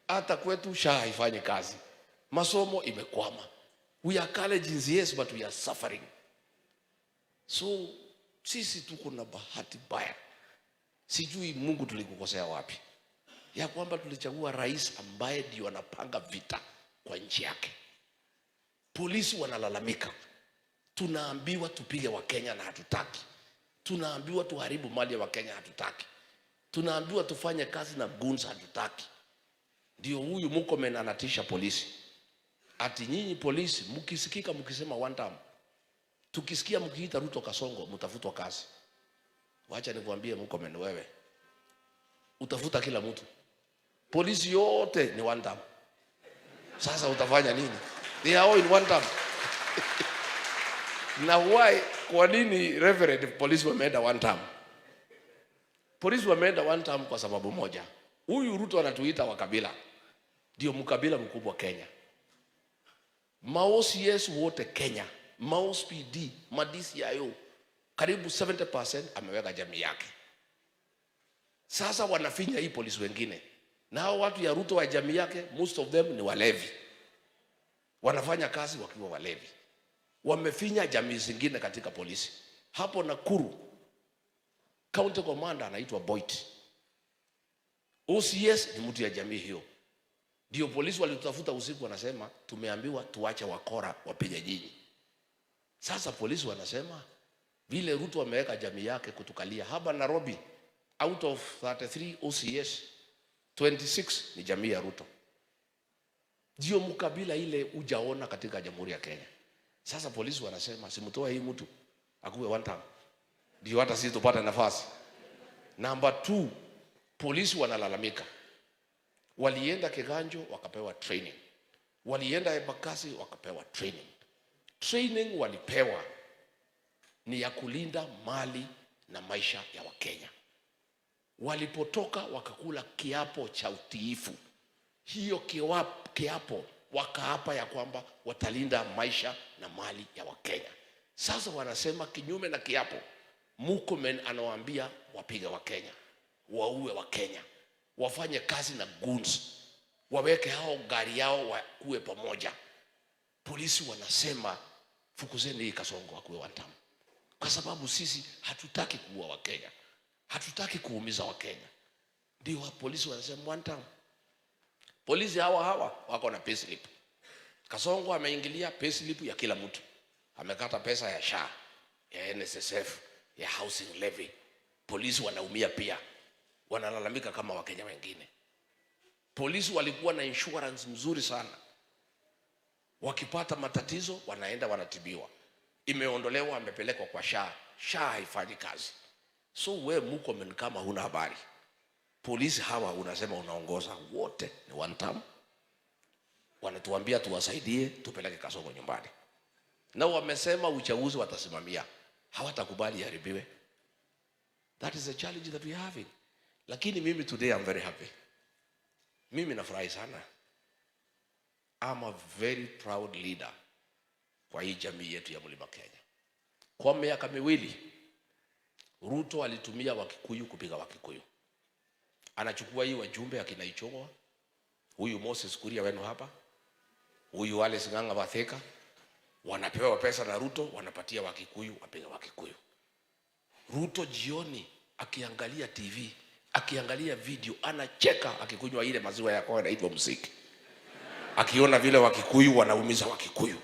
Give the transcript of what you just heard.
Hata kwetu haifanyi kazi. Masomo imekwama. We are colleges, yes, but we are suffering. So sisi tuko na bahati mbaya. Sijui Mungu tulikukosea wapi, ya kwamba tulichagua rais ambaye ndio anapanga vita kwa nchi yake. Polisi wanalalamika, tunaambiwa tupige wa Kenya na hatutaki. Tunaambiwa tuharibu mali ya Wakenya, hatutaki. Tunaambiwa tufanye kazi na goons, hatutaki. Ndio huyu Murkome anatisha polisi. Ati nyinyi polisi mkisikika mkisema one time, tukisikia mkiita Ruto Kasongo mtafutwa kazi. Wacha nikwambie Murkome, wewe utafuta kila mtu. Polisi yote ni one time. Sasa utafanya nini? They are all in one time. Na why? Kwa nini reverend polisi wameenda one time? Polisi wameenda one time kwa sababu moja. Huyu Ruto anatuita wakabila. Ndio mkabila mkubwa Kenya. OCS wote Kenya, PD, DCIO, karibu 70% ameweka jamii yake. Sasa wanafinya hii polisi wengine. Na hao watu ya Ruto wa jamii yake, most of them ni walevi. Wanafanya kazi wakiwa walevi. Wamefinya jamii zingine katika polisi. Hapo Nakuru, county commander anaitwa Boyd. OCS ni mtu ya jamii hiyo. Ndio polisi walitutafuta usiku, wanasema tumeambiwa tuache wakora wapige nyinyi. Sasa polisi wanasema vile Ruto ameweka jamii yake kutukalia. Hapa Nairobi, out of 33 OCS, 26 ni jamii ya Ruto. Ndio mkabila ile ujaona katika Jamhuri ya Kenya. Sasa polisi wanasema simtoe hii mtu akuwe one time, ndio hata sisi tupate nafasi. Number 2, polisi wanalalamika. Walienda Kiganjo wakapewa training. Walienda Embakasi wakapewa training. Training walipewa ni ya kulinda mali na maisha ya Wakenya. Walipotoka wakakula kiapo cha utiifu. Hiyo kiapo wakaapa ya kwamba watalinda maisha na mali ya Wakenya. Sasa wanasema kinyume na kiapo, Murkome anawaambia wapige Wakenya, waue Wakenya, wafanye kazi na goons, waweke hao gari yao wakuwe pamoja. Polisi wanasema fukuzeni hii Kasongo akuwe one time. Kwa sababu sisi hatutaki kuua Wakenya, hatutaki kuumiza Wakenya. Ndio polisi wanasema one time. Polisi hawa wako na payslip. Kasongo ameingilia payslip ya kila mtu. Amekata pesa ya SHA, ya NSSF, ya housing levy. Polisi wanaumia pia. Wanalalamika kama Wakenya wengine. Polisi walikuwa na insurance mzuri sana. Wakipata matatizo wanaenda wanatibiwa. Imeondolewa, amepelekwa kwa SHA. SHA haifanyi kazi. So we Murkome kama huna habari. Polisi hawa unasema unaongoza wote ni one time. Wanatuambia tuwasaidie tupeleke Kasongo nyumbani. Na wamesema uchaguzi watasimamia. Hawatakubali haribiwe. That is the challenge that we are having. Lakini mimi today I'm very happy. Mimi nafurahi sana. I'm a very proud leader kwa hii jamii yetu ya Mlima Kenya. Kwa miaka miwili Ruto alitumia Wakikuyu kupiga Wakikuyu. Anachukua hii wajumbe akina Ichung'wa, huyu Moses Kuria wenu hapa, huyu wale Sing'ang'a Batheka, wanapewa pesa na Ruto, wanapatia Wakikuyu wapiga Wakikuyu. Ruto jioni akiangalia TV, akiangalia video, anacheka akikunywa ile maziwa ya kwa inaitwa msiki. Akiona vile Wakikuyu wanaumiza Wakikuyu.